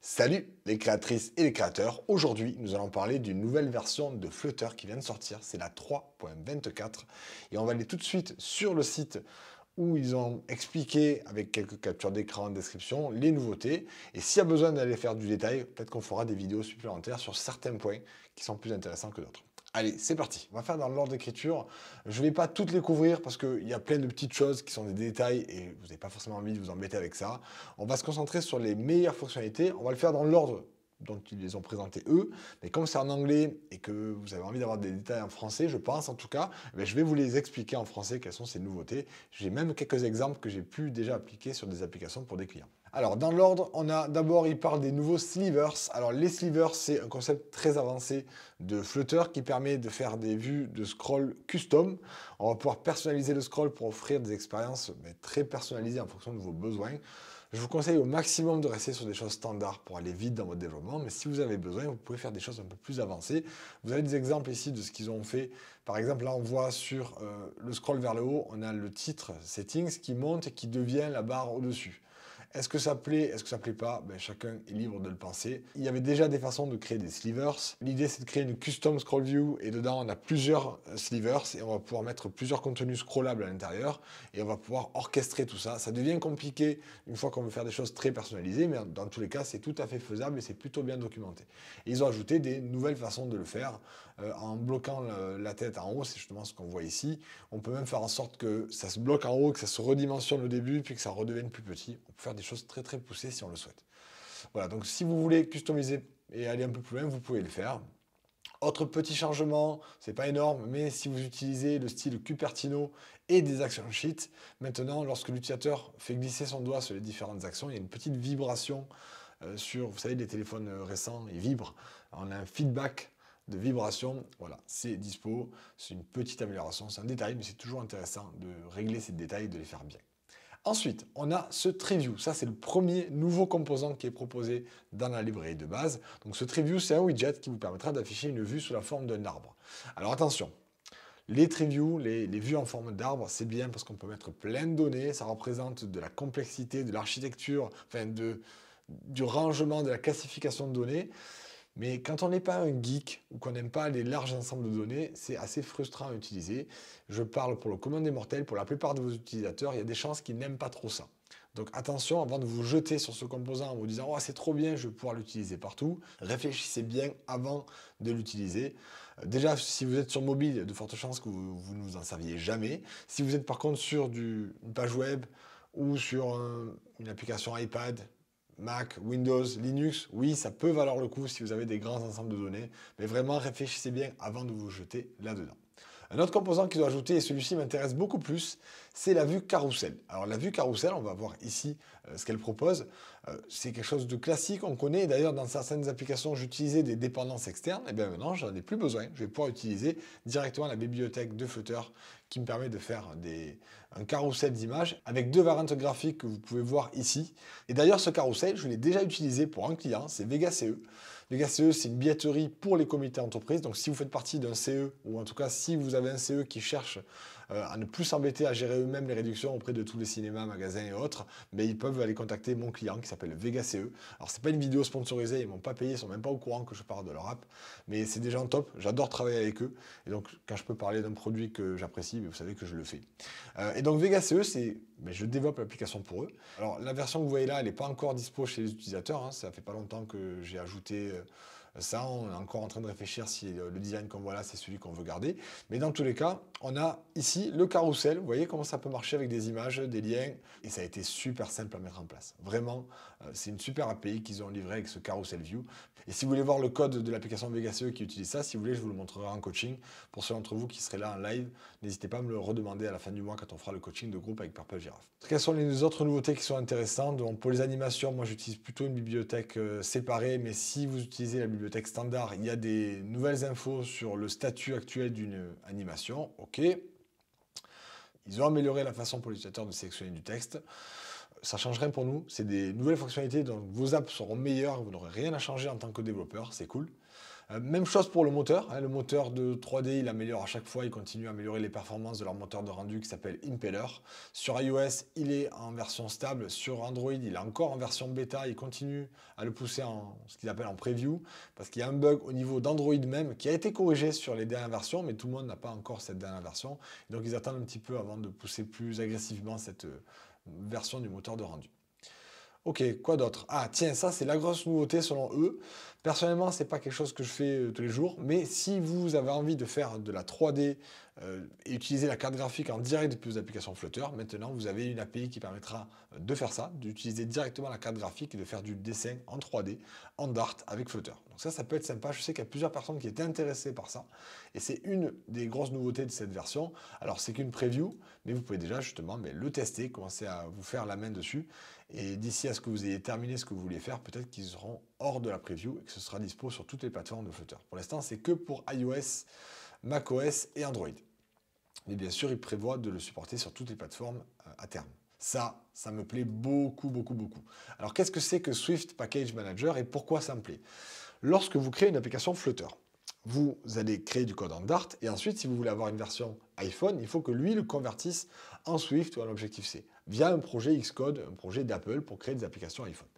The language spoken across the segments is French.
Salut les créatrices et les créateurs. Aujourd'hui, nous allons parler d'une nouvelle version de Flutter qui vient de sortir. C'est la 3.24 et on va aller tout de suite sur le site où ils ont expliqué avec quelques captures d'écran en description les nouveautés. Et s'il y a besoin d'aller faire du détail, peut-être qu'on fera des vidéos supplémentaires sur certains points qui sont plus intéressants que d'autres. Allez, c'est parti. On va faire dans l'ordre d'écriture. Je ne vais pas toutes les couvrir parce qu'il y a plein de petites choses qui sont des détails et vous n'avez pas forcément envie de vous embêter avec ça. On va se concentrer sur les meilleures fonctionnalités. On va le faire dans l'ordre dont ils les ont présentés eux. Mais comme c'est en anglais et que vous avez envie d'avoir des détails en français, je pense en tout cas, je vais vous les expliquer en français quelles sont ces nouveautés. J'ai même quelques exemples que j'ai pu déjà appliquer sur des applications pour des clients. Alors dans l'ordre, on a d'abord, il parle des nouveaux slivers. Alors les slivers, c'est un concept très avancé de Flutter qui permet de faire des vues de scroll custom. On va pouvoir personnaliser le scroll pour offrir des expériences très personnalisées en fonction de vos besoins. Je vous conseille au maximum de rester sur des choses standards pour aller vite dans votre développement, mais si vous avez besoin, vous pouvez faire des choses un peu plus avancées. Vous avez des exemples ici de ce qu'ils ont fait. Par exemple, là, on voit sur le scroll vers le haut, on a le titre Settings qui monte et qui devient la barre au-dessus. Est-ce que ça plaît? Est-ce que ça plaît pas? Chacun est libre de le penser. Il y avait déjà des façons de créer des slivers. L'idée, c'est de créer une custom scroll view et dedans, on a plusieurs slivers et on va pouvoir mettre plusieurs contenus scrollables à l'intérieur et on va pouvoir orchestrer tout ça. Ça devient compliqué une fois qu'on veut faire des choses très personnalisées, mais dans tous les cas, c'est tout à fait faisable et c'est plutôt bien documenté. Et ils ont ajouté des nouvelles façons de le faire en bloquant la tête en haut. C'est justement ce qu'on voit ici. On peut même faire en sorte que ça se bloque en haut, que ça se redimensionne au début, puis que ça redevienne plus petit. On peut faire des choses très très poussées si on le souhaite. Voilà, donc si vous voulez customiser et aller un peu plus loin, vous pouvez le faire. Autre petit changement, c'est pas énorme, mais si vous utilisez le style Cupertino et des action sheets, maintenant lorsque l'utilisateur fait glisser son doigt sur les différentes actions, il y a une petite vibration sur, vous savez, les téléphones récents, ils vibrent. On a un feedback de vibration, voilà, c'est dispo, c'est une petite amélioration, c'est un détail, mais c'est toujours intéressant de régler ces détails et de les faire bien. Ensuite, on a ce TreeView. Ça, c'est le premier nouveau composant qui est proposé dans la librairie de base. Donc, ce TreeView, c'est un widget qui vous permettra d'afficher une vue sous la forme d'un arbre. Alors, attention, les TreeView, les vues en forme d'arbre, c'est bien parce qu'on peut mettre plein de données. Ça représente de la complexité, de l'architecture, du rangement, de la classification de données. Mais quand on n'est pas un geek ou qu'on n'aime pas les larges ensembles de données, c'est assez frustrant à utiliser. Je parle pour le commun des mortels, pour la plupart de vos utilisateurs, il y a des chances qu'ils n'aiment pas trop ça. Donc attention, avant de vous jeter sur ce composant en vous disant « Oh, c'est trop bien, je vais pouvoir l'utiliser partout », réfléchissez bien avant de l'utiliser. Déjà, si vous êtes sur mobile, il y a de fortes chances que vous ne vous en serviez jamais. Si vous êtes par contre sur une page web ou sur une application iPad, Mac, Windows, Linux, oui, ça peut valoir le coup si vous avez des grands ensembles de données, mais vraiment réfléchissez bien avant de vous jeter là-dedans. Un autre composant qu'ils ont ajouté, et celui-ci m'intéresse beaucoup plus, c'est la vue carrousel. Alors la vue carrousel, on va voir ici ce qu'elle propose. C'est quelque chose de classique, on connaît. D'ailleurs, dans certaines applications, j'utilisais des dépendances externes. Et bien maintenant, j'en ai plus besoin. Je vais pouvoir utiliser directement la bibliothèque de Flutter qui me permet de faire un carrousel d'images avec deux variantes graphiques que vous pouvez voir ici. Et d'ailleurs, ce carrousel, je l'ai déjà utilisé pour un client, c'est VegaCE. VegaCE, c'est une billetterie pour les comités d'entreprise. Donc, si vous faites partie d'un CE, ou en tout cas, si vous avez un CE qui cherche à ne plus s'embêter à gérer eux-mêmes les réductions auprès de tous les cinémas, magasins et autres, mais ils peuvent aller contacter mon client qui s'appelle VegaCE. Alors, c'est pas une vidéo sponsorisée, ils m'ont pas payé, ils sont même pas au courant que je parle de leur app, mais c'est des gens top, j'adore travailler avec eux. Et donc, quand je peux parler d'un produit que j'apprécie, vous savez que je le fais. Et donc, VegaCE, je développe l'application pour eux. Alors, la version que vous voyez là, elle n'est pas encore dispo chez les utilisateurs. Hein. Ça fait pas longtemps que j'ai ajouté ça. On est encore en train de réfléchir si le design qu'on voit là, c'est celui qu'on veut garder. Mais dans tous les cas, on a ici le carrousel. Vous voyez comment ça peut marcher avec des images, des liens. Et ça a été super simple à mettre en place. Vraiment, c'est une super API qu'ils ont livrée avec ce carousel view. Et si vous voulez voir le code de l'application VegaCE qui utilise ça, si vous voulez, je vous le montrerai en coaching. Pour ceux d'entre vous qui seraient là en live, n'hésitez pas à me le redemander à la fin du mois quand on fera le coaching de groupe avec Purple Giraffe. Quelles sont les autres nouveautés qui sont intéressantes? Donc, pour les animations, moi j'utilise plutôt une bibliothèque séparée, mais si vous utilisez la bibliothèque standard, il y a des nouvelles infos sur le statut actuel d'une animation. OK. Ils ont amélioré la façon pour l'utilisateur de sélectionner du texte. Ça ne change rien pour nous. C'est des nouvelles fonctionnalités, donc vos apps seront meilleures. Vous n'aurez rien à changer en tant que développeur. C'est cool. Même chose pour le moteur, hein, le moteur de 3D, il améliore à chaque fois, il continue à améliorer les performances de leur moteur de rendu qui s'appelle Impeller. Sur iOS, il est en version stable, sur Android, il est encore en version bêta, il continue à le pousser en ce qu'ils appellent en preview, parce qu'il y a un bug au niveau d'Android même qui a été corrigé sur les dernières versions, mais tout le monde n'a pas encore cette dernière version. Donc ils attendent un petit peu avant de pousser plus agressivement cette version du moteur de rendu. Ok, quoi d'autre? Ah, tiens, ça, c'est la grosse nouveauté selon eux. Personnellement, c'est pas quelque chose que je fais tous les jours, mais si vous avez envie de faire de la 3D et utiliser la carte graphique en direct depuis vos applications Flutter, maintenant, vous avez une API qui permettra de faire ça, d'utiliser directement la carte graphique et de faire du dessin en 3D, en Dart avec Flutter. Donc ça peut être sympa. Je sais qu'il y a plusieurs personnes qui étaient intéressées par ça, et c'est une des grosses nouveautés de cette version. Alors, c'est qu'une preview, mais vous pouvez déjà justement le tester, commencer à vous faire la main dessus. Et d'ici à ce que vous ayez terminé ce que vous voulez faire, peut-être qu'ils seront hors de la preview et que ce sera dispo sur toutes les plateformes de Flutter. Pour l'instant, c'est que pour iOS, macOS et Android. Mais bien sûr, ils prévoient de le supporter sur toutes les plateformes à terme. Ça me plaît beaucoup, beaucoup, beaucoup. Alors, qu'est-ce que c'est que Swift Package Manager et pourquoi ça me plaît? Lorsque vous créez une application Flutter, vous allez créer du code en Dart et ensuite, si vous voulez avoir une version iPhone, il faut que lui le convertisse en Swift ou en Objective-C via un projet Xcode, un projet d'Apple pour créer des applications iPhone.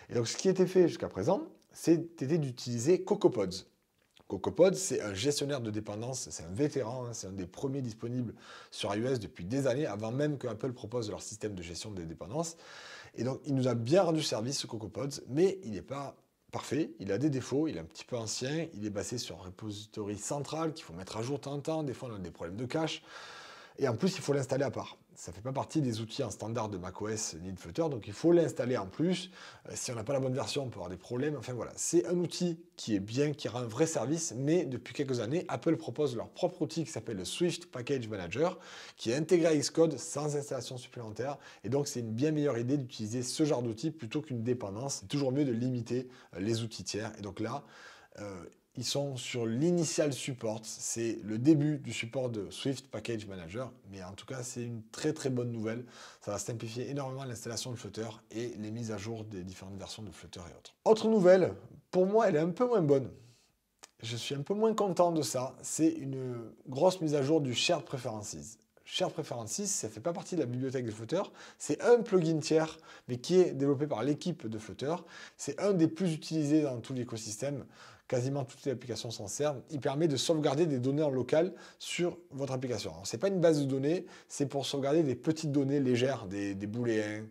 Et donc, ce qui était fait jusqu'à présent, c'était d'utiliser CocoaPods. CocoaPods, c'est un gestionnaire de dépendance, c'est un vétéran, hein, c'est un des premiers disponibles sur iOS depuis des années, avant même que Apple propose leur système de gestion des dépendances. Et donc, il nous a bien rendu service, ce CocoaPods, mais il n'est pas parfait, il a des défauts, il est un petit peu ancien, il est basé sur un repository central qu'il faut mettre à jour de temps en temps, des fois on a des problèmes de cache, et en plus il faut l'installer à part. Ça ne fait pas partie des outils en standard de macOS ni de Flutter, donc il faut l'installer en plus. Si on n'a pas la bonne version, on peut avoir des problèmes. Enfin voilà, c'est un outil qui est bien, qui rend un vrai service, mais depuis quelques années, Apple propose leur propre outil qui s'appelle le Swift Package Manager, qui est intégré à Xcode sans installation supplémentaire, et donc c'est une bien meilleure idée d'utiliser ce genre d'outil plutôt qu'une dépendance. C'est toujours mieux de limiter les outils tiers, et donc là, ils sont sur l'initial support, c'est le début du support de Swift Package Manager, mais en tout cas c'est une très très bonne nouvelle. Ça va simplifier énormément l'installation de Flutter et les mises à jour des différentes versions de Flutter et autres. Autre nouvelle, pour moi elle est un peu moins bonne. Je suis un peu moins content de ça, c'est une grosse mise à jour du Shared Preferences. Shared Preferences, ça ne fait pas partie de la bibliothèque de Flutter, c'est un plugin tiers, mais qui est développé par l'équipe de Flutter. C'est un des plus utilisés dans tout l'écosystème. Quasiment toutes les applications s'en servent. Il permet de sauvegarder des données en local sur votre application. Ce n'est pas une base de données, c'est pour sauvegarder des petites données légères, des booléens,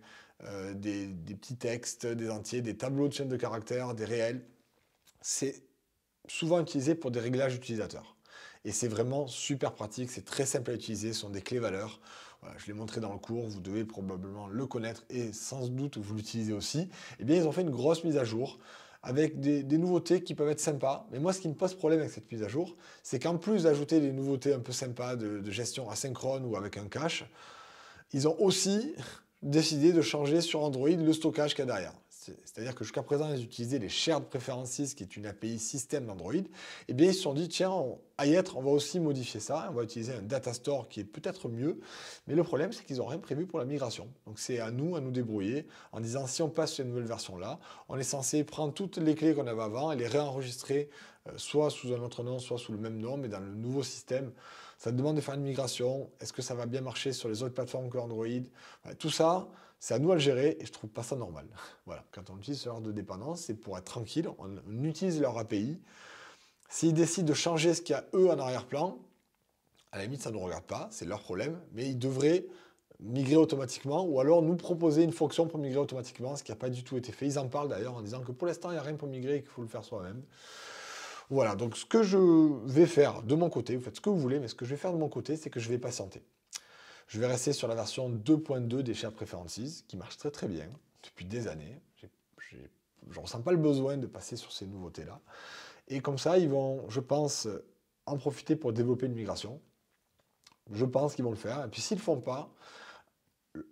des petits textes, des entiers, des tableaux de chaîne de caractères, des réels. C'est souvent utilisé pour des réglages utilisateurs. Et c'est vraiment super pratique, c'est très simple à utiliser, ce sont des clés valeurs. Voilà, je l'ai montré dans le cours, vous devez probablement le connaître et sans doute vous l'utilisez aussi. Eh bien, ils ont fait une grosse mise à jour avec des nouveautés qui peuvent être sympas. Mais moi, ce qui me pose problème avec cette mise à jour, c'est qu'en plus d'ajouter des nouveautés un peu sympas de gestion asynchrone ou avec un cache, ils ont aussi décidé de changer sur Android le stockage qu'il y a derrière. C'est-à-dire que jusqu'à présent, ils utilisaient les Shared Preferences, qui est une API système d'Android. Et bien, ils se sont dit, tiens, à y être, on va aussi modifier ça. On va utiliser un data store qui est peut-être mieux. Mais le problème, c'est qu'ils n'ont rien prévu pour la migration. Donc, c'est à nous débrouiller en disant, si on passe sur une nouvelle version-là, on est censé prendre toutes les clés qu'on avait avant et les réenregistrer, soit sous un autre nom, soit sous le même nom, mais dans le nouveau système. Ça demande de faire une migration. Est-ce que ça va bien marcher sur les autres plateformes que Android? Tout ça, c'est à nous à le gérer et je trouve pas ça normal. Voilà, quand on utilise ce genre de dépendance, c'est pour être tranquille, on utilise leur API. S'ils décident de changer ce qu'il y a eux en arrière-plan, à la limite ça ne nous regarde pas, c'est leur problème, mais ils devraient migrer automatiquement ou alors nous proposer une fonction pour migrer automatiquement, ce qui n'a pas du tout été fait. Ils en parlent d'ailleurs en disant que pour l'instant il n'y a rien pour migrer et qu'il faut le faire soi-même. Voilà, donc ce que je vais faire de mon côté, vous faites ce que vous voulez, mais ce que je vais faire de mon côté, c'est que je vais patienter. Je vais rester sur la version 2.2 des Shared Preferences, qui marche très très bien depuis des années. Je ne ressens pas le besoin de passer sur ces nouveautés-là. Et comme ça, ils vont, je pense, en profiter pour développer une migration. Je pense qu'ils vont le faire. Et puis s'ils ne le font pas,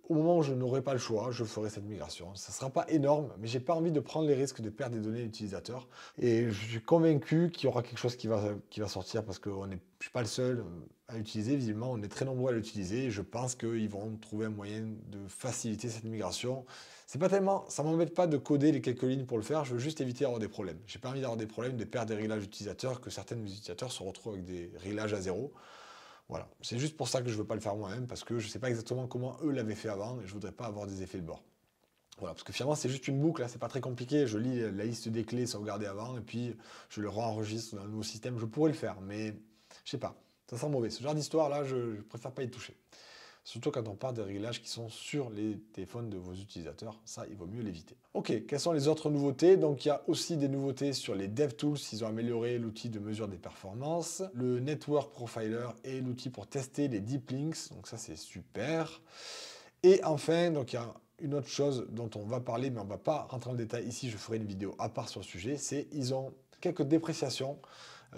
au moment où je n'aurai pas le choix, je ferai cette migration. Ça ne sera pas énorme, mais j'ai pas envie de prendre les risques de perdre des données utilisateurs. Et je suis convaincu qu'il y aura quelque chose qui va sortir parce que je ne suis pas le seul à l'utiliser. Visiblement, on est très nombreux à l'utiliser. Et je pense qu'ils vont trouver un moyen de faciliter cette migration. C'est pas tellement, ça m'embête pas de coder les quelques lignes pour le faire. Je veux juste éviter d'avoir des problèmes. J'ai pas envie d'avoir des problèmes, de perdre des réglages utilisateurs, que certains utilisateurs se retrouvent avec des réglages à zéro. Voilà, c'est juste pour ça que je ne veux pas le faire moi-même, parce que je ne sais pas exactement comment eux l'avaient fait avant, et je ne voudrais pas avoir des effets de bord. Voilà, parce que finalement c'est juste une boucle, là, c'est pas très compliqué, je lis la liste des clés sauvegardées avant, et puis je le réenregistre dans un nouveau système, je pourrais le faire, mais je sais pas, ça sent mauvais. Ce genre d'histoire là, je préfère pas y toucher. Surtout quand on parle des réglages qui sont sur les téléphones de vos utilisateurs, ça, il vaut mieux l'éviter. Ok, quelles sont les autres nouveautés? Donc, il y a aussi des nouveautés sur les DevTools. Ils ont amélioré l'outil de mesure des performances, le Network Profiler et l'outil pour tester les Deep Links. Donc, ça, c'est super. Et enfin, donc, il y a une autre chose dont on va parler, mais on ne va pas rentrer en détail ici. Je ferai une vidéo à part sur le sujet. C'est ils ont quelques dépréciations.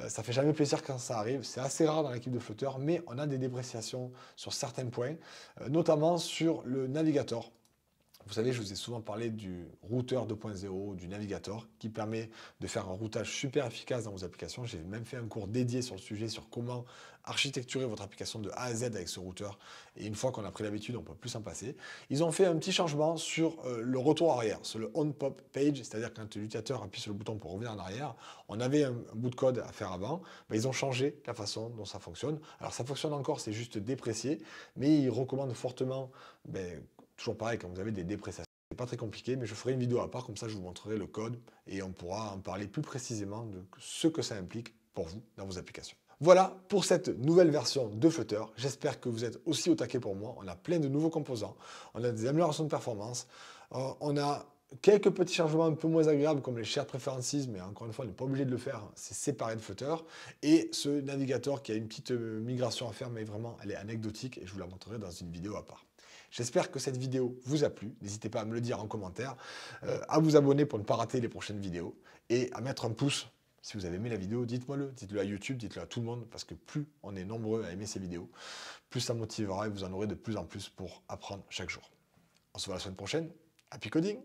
Ça fait jamais plaisir quand ça arrive. C'est assez rare dans l'équipe de Flutter, mais on a des dépréciations sur certains points, notamment sur le navigateur. Vous savez, je vous ai souvent parlé du routeur 2.0, du navigateur, qui permet de faire un routage super efficace dans vos applications. J'ai même fait un cours dédié sur le sujet, sur comment architecturer votre application de A à Z avec ce routeur. Et une fois qu'on a pris l'habitude, on ne peut plus s'en passer. Ils ont fait un petit changement sur le retour arrière, sur le on-pop page, c'est-à-dire quand l'utilisateur appuie sur le bouton pour revenir en arrière, on avait un bout de code à faire avant, ben, ils ont changé la façon dont ça fonctionne. Alors ça fonctionne encore, c'est juste déprécié, mais ils recommandent fortement, toujours pareil, quand vous avez des dépréciations, c'est pas très compliqué, mais je ferai une vidéo à part, comme ça je vous montrerai le code et on pourra en parler plus précisément de ce que ça implique pour vous dans vos applications. Voilà pour cette nouvelle version de Flutter. J'espère que vous êtes aussi au taquet pour moi. On a plein de nouveaux composants, on a des améliorations de performance, on a quelques petits changements un peu moins agréables comme les shared preferences, mais encore une fois, on n'est pas obligé de le faire, c'est séparé de Flutter. Et ce navigateur qui a une petite migration à faire, mais vraiment, elle est anecdotique et je vous la montrerai dans une vidéo à part. J'espère que cette vidéo vous a plu. N'hésitez pas à me le dire en commentaire, à vous abonner pour ne pas rater les prochaines vidéos et à mettre un pouce. Si vous avez aimé la vidéo, dites-moi-le, dites-le à YouTube, dites-le à tout le monde, parce que plus on est nombreux à aimer ces vidéos, plus ça motivera et vous en aurez de plus en plus pour apprendre chaque jour. On se voit la semaine prochaine. Happy coding!